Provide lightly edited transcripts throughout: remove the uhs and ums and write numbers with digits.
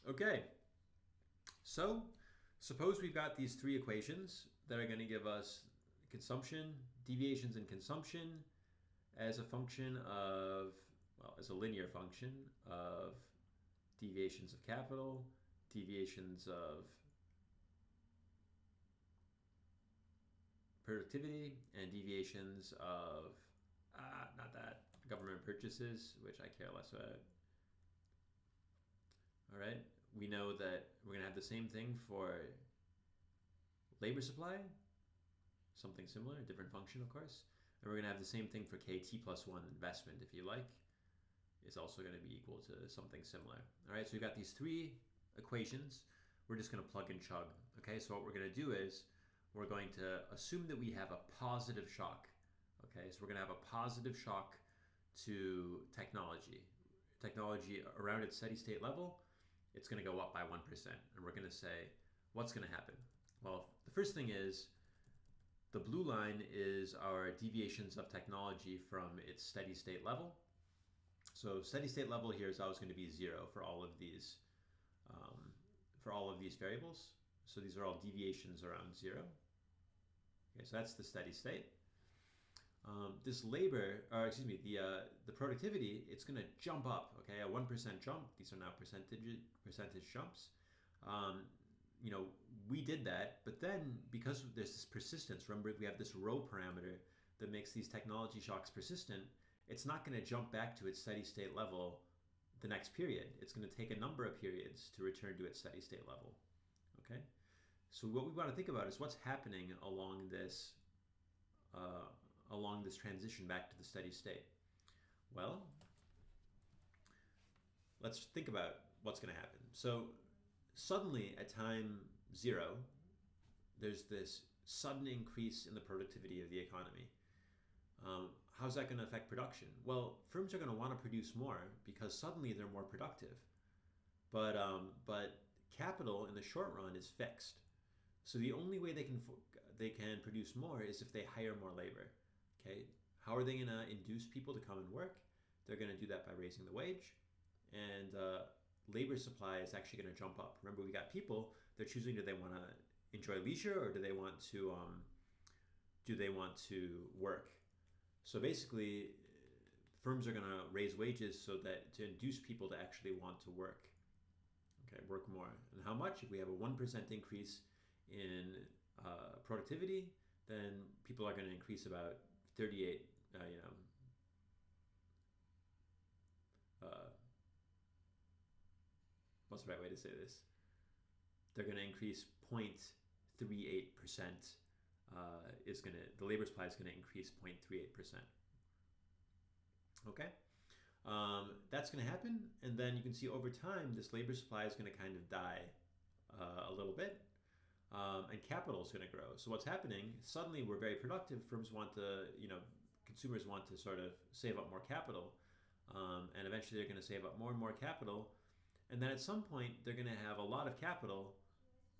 Okay, so suppose we've got these three equations that are going to give us consumption, deviations in consumption as a function of, well, as a linear function of deviations of capital, deviations of productivity, and deviations of, not that, government purchases, which I care less about. All right, we know that we're going to have the same thing for labor supply, something similar, a different function, of course. And we're going to have the same thing for KT plus 1 investment, if you like. It's also going to be equal to something similar. All right, so we've got these three equations. We're just going to plug and chug. Okay, so what we're going to do is we're going to assume that we have a positive shock. Okay, so we're going to have a positive shock to technology. Technology around its steady state level, it's going to go up by 1%. And we're going to say, what's going to happen? Well, the first thing is the blue line is our deviations of technology from its steady state level. So steady state level here is always going to be 0 for all of these variables. So these are all deviations around 0. Okay, so that's the steady state. This labor, or excuse me, the productivity, it's going to jump up. Okay, a 1% jump. These are now percentage jumps. You know, we did that, but then because there's this persistence, remember we have this rho parameter that makes these technology shocks persistent. It's not going to jump back to its steady state level the next period. It's going to take a number of periods to return to its steady state level. Okay, so what we want to think about is what's happening along this transition back to the steady state. Well, let's think about what's going to happen. So suddenly at time 0, there's this sudden increase in the productivity of the economy. How's that going to affect production? Well, firms are going to want to produce more because suddenly they're more productive. But capital in the short run is fixed. So the only way they can produce more is if they hire more labor. Okay, how are they going to induce people to come and work? They're going to do that by raising the wage, and labor supply is actually going to jump up. Remember, we got people. They're choosing: do they want to enjoy leisure or do they want to work? So basically, firms are going to raise wages so that to induce people to actually want to work. Okay, work more. And how much? If we have a 1% increase in productivity, then people are going to increase about 38, what's the right way to say this? They're going to increase 0.38%. The labor supply is going to increase 0.38%. Okay, that's going to happen, and then you can see over time this labor supply is going to kind of die a little bit. And capital is going to grow. So what's happening? Suddenly we're very productive. Firms want to, consumers want to sort of save up more capital, and eventually they're going to save up more and more capital, and then at some point they're going to have a lot of capital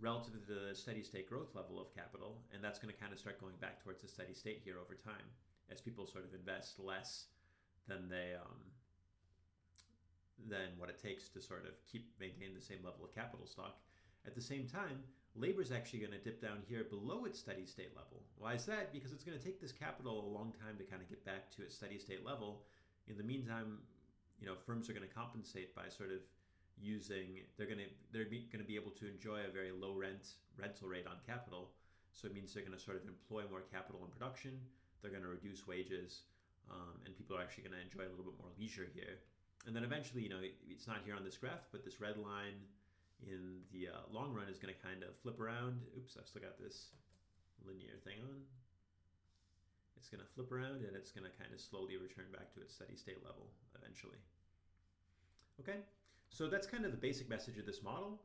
relative to the steady state growth level of capital, and that's going to kind of start going back towards a steady state here over time as people sort of invest less than than what it takes to sort of maintain the same level of capital stock. At the same time, labor is actually going to dip down here below its steady state level. Why is that? Because it's going to take this capital a long time to kind of get back to its steady state level. In the meantime, firms are going to compensate by sort of they're going to be able to enjoy a very low rental rate on capital. So it means they're going to sort of employ more capital in production. They're going to reduce wages, and people are actually going to enjoy a little bit more leisure here. And then eventually, it's not here on this graph, but this red line in the long run is going to kind of flip around. Oops, I've still got this linear thing on. It's going to flip around and it's going to kind of slowly return back to its steady state level eventually. Okay, so that's kind of the basic message of this model.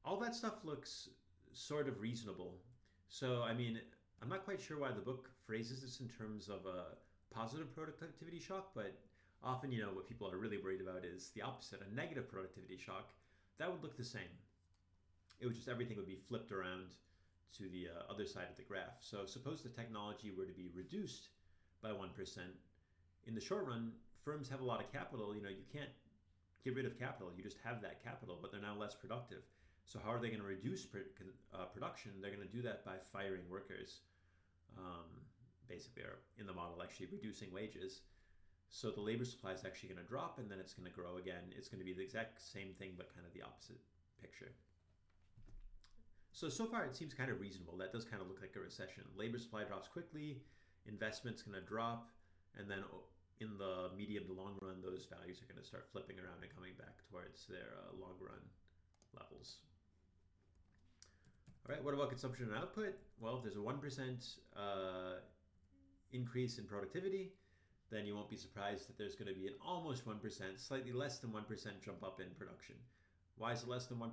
All that stuff looks sort of reasonable. So, I mean, I'm not quite sure why the book phrases this in terms of a positive productivity shock, but often, what people are really worried about is the opposite, a negative productivity shock. That would look the same. It would just, everything would be flipped around to the other side of the graph. So suppose the technology were to be reduced by 1%. In the short run, firms have a lot of capital. You can't get rid of capital. You just have that capital, but they're now less productive. So how are they going to reduce production? They're going to do that by firing workers, basically, or in the model, actually reducing wages. So the labor supply is actually going to drop, and then it's going to grow again. It's going to be the exact same thing, but kind of the opposite picture. So far it seems kind of reasonable. That does kind of look like a recession. Labor supply drops quickly, investment's going to drop, and then in the medium to long run, those values are going to start flipping around and coming back towards their long run levels. All right, what about consumption and output? Well, if there's a 1% increase in productivity, then you won't be surprised that there's going to be an almost 1%, slightly less than 1% jump up in production. Why is it less than 1%?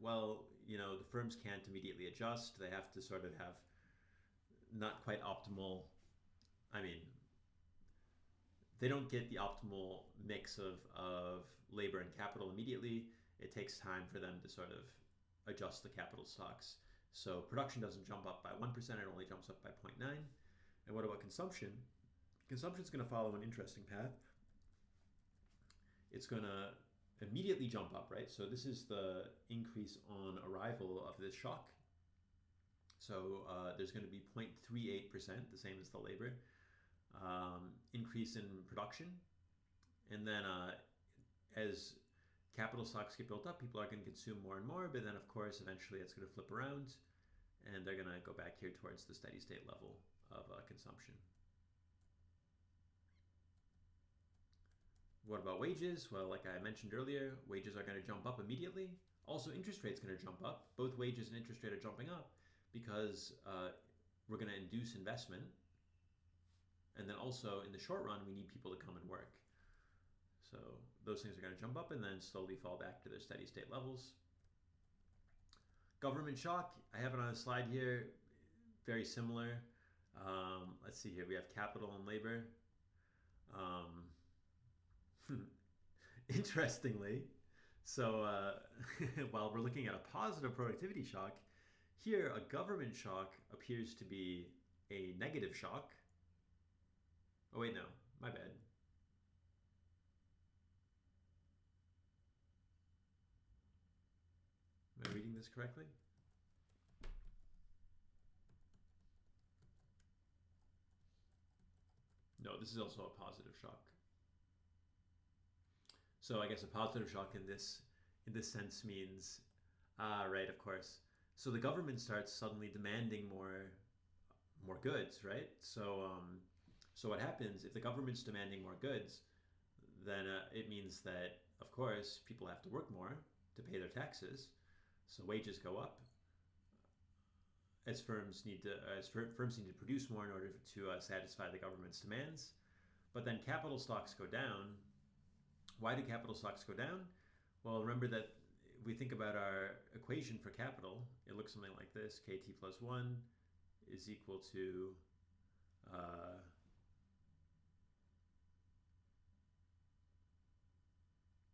Well, the firms can't immediately adjust. They have to sort of have not quite optimal, they don't get the optimal mix of labor and capital immediately. It takes time for them to sort of adjust the capital stocks. So production doesn't jump up by 1%, it only jumps up by 0.9. And what about consumption? Consumption is going to follow an interesting path. It's going to immediately jump up, right? So this is the increase on arrival of this shock. So there's going to be 0.38%, the same as the labor, increase in production. And then as capital stocks get built up, people are going to consume more and more, but then of course eventually it's going to flip around and they're going to go back here towards the steady state level of consumption. What about wages? Well, like I mentioned earlier, wages are going to jump up immediately. Also, interest rate's going to jump up. Both wages and interest rate are jumping up because we're going to induce investment. And then also, in the short run, we need people to come and work. So those things are going to jump up and then slowly fall back to their steady state levels. Government shock, I have it on a slide here, very similar. Let's see here, we have capital and labor. Interestingly, so while we're looking at a positive productivity shock, here a government shock appears to be a negative shock. Oh wait, no, my bad. Am I reading this correctly? No, this is also a positive shock. So I guess a positive shock in this sense means, right, of course. So the government starts suddenly demanding more goods, right? So what happens if the government's demanding more goods? Then it means that, of course, people have to work more to pay their taxes. So wages go up as firms need to produce more in order to satisfy the government's demands. But then capital stocks go down. Why do capital stocks go down? Well, remember that if we think about our equation for capital, it looks something like this. KT plus 1 is equal to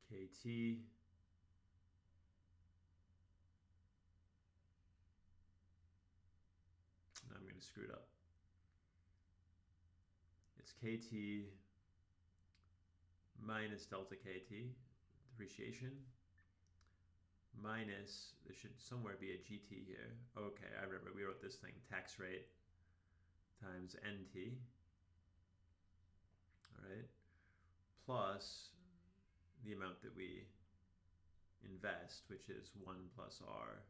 KT I'm going to screw it up. It's KT minus delta KT, depreciation, minus, there should somewhere be a GT here. Okay, I remember we wrote this thing, tax rate times NT, all right, plus the amount that we invest, which is 1 plus R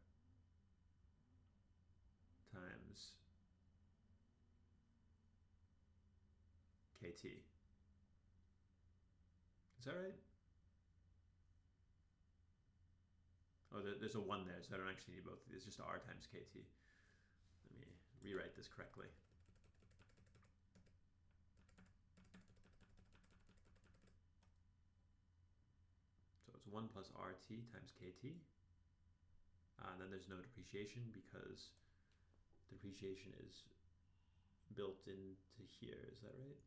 times KT. Is that right? Oh, there's a 1 there, so I don't actually need both of these. It's just R times KT. Let me rewrite this correctly. So it's 1 plus RT times KT. And then there's no depreciation because depreciation is built into here. Is that right?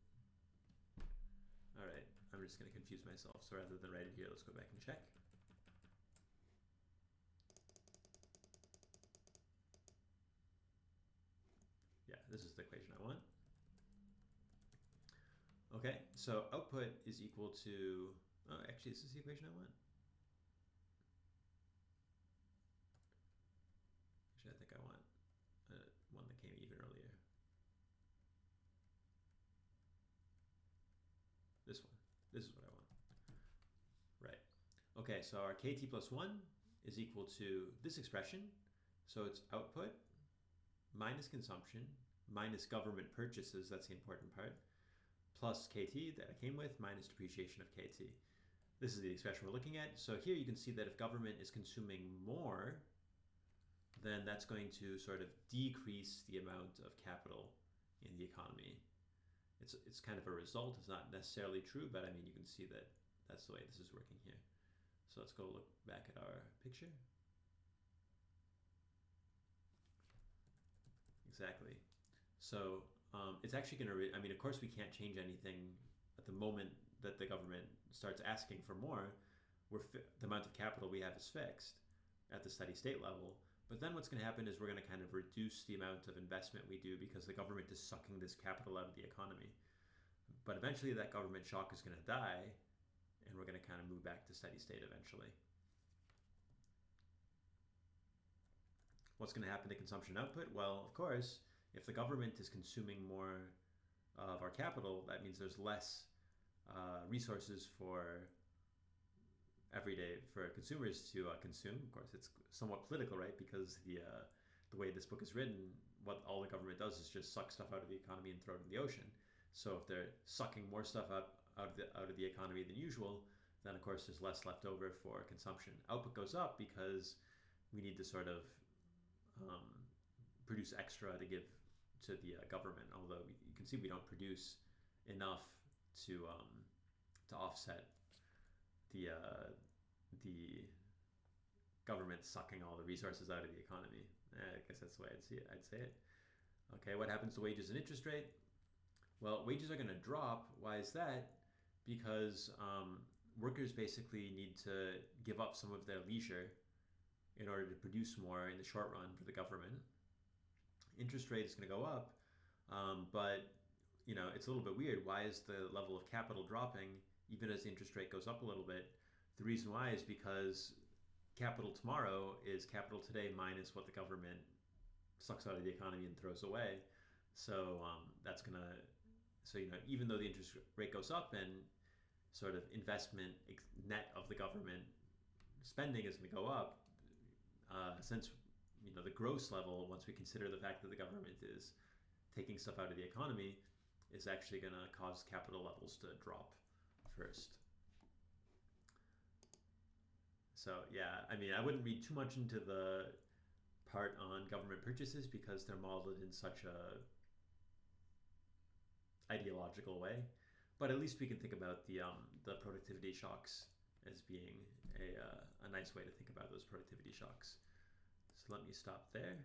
All right, I'm just going to confuse myself. So rather than write it here, let's go back and check. Yeah, this is the equation I want. Okay, so output is equal to, oh, actually, this is the equation I want. Okay, so our KT plus 1 is equal to this expression. So it's output minus consumption minus government purchases, that's the important part, plus KT that I came with minus depreciation of KT. This is the expression we're looking at. So here you can see that if government is consuming more, then that's going to sort of decrease the amount of capital in the economy. It's kind of a result. It's not necessarily true, but I mean, you can see that that's the way this is working here. So let's go look back at our picture. Exactly. So it's actually going to, I mean, of course we can't change anything at the moment that the government starts asking for more. The amount of capital we have is fixed at the steady state level. But then what's going to happen is we're going to kind of reduce the amount of investment we do because the government is sucking this capital out of the economy. But eventually that government shock is going to die, and we're going to kind of move back to steady state eventually. What's going to happen to consumption output? Well, of course, if the government is consuming more of our capital, that means there's less resources for consumers to consume. Of course, it's somewhat political, right? Because the way this book is written, what all the government does is just suck stuff out of the economy and throw it in the ocean. So if they're sucking more stuff out of the economy than usual, then of course there's less left over for consumption. Output goes up because we need to sort of produce extra to give to the government. Although you can see we don't produce enough to offset the government sucking all the resources out of the economy. I guess that's the way I'd say it. Okay, what happens to wages and interest rate? Well, wages are going to drop. Why is that? Because workers basically need to give up some of their leisure in order to produce more in the short run for the government. Interest rate is going to go up, but you know, it's a little bit weird. Why is the level of capital dropping even as the interest rate goes up a little bit? The reason why is because capital tomorrow is capital today minus what the government sucks out of the economy and throws away. So that's gonna, so you know, even though the interest rate goes up and sort of investment net of the government spending is going to go up, since you know the gross level, once we consider the fact that the government is taking stuff out of the economy, is actually going to cause capital levels to drop first. So yeah, I mean, I wouldn't read too much into the part on government purchases because they're modeled in such a ideological way. But at least we can think about the productivity shocks as being a nice way to think about those productivity shocks. So let me stop there.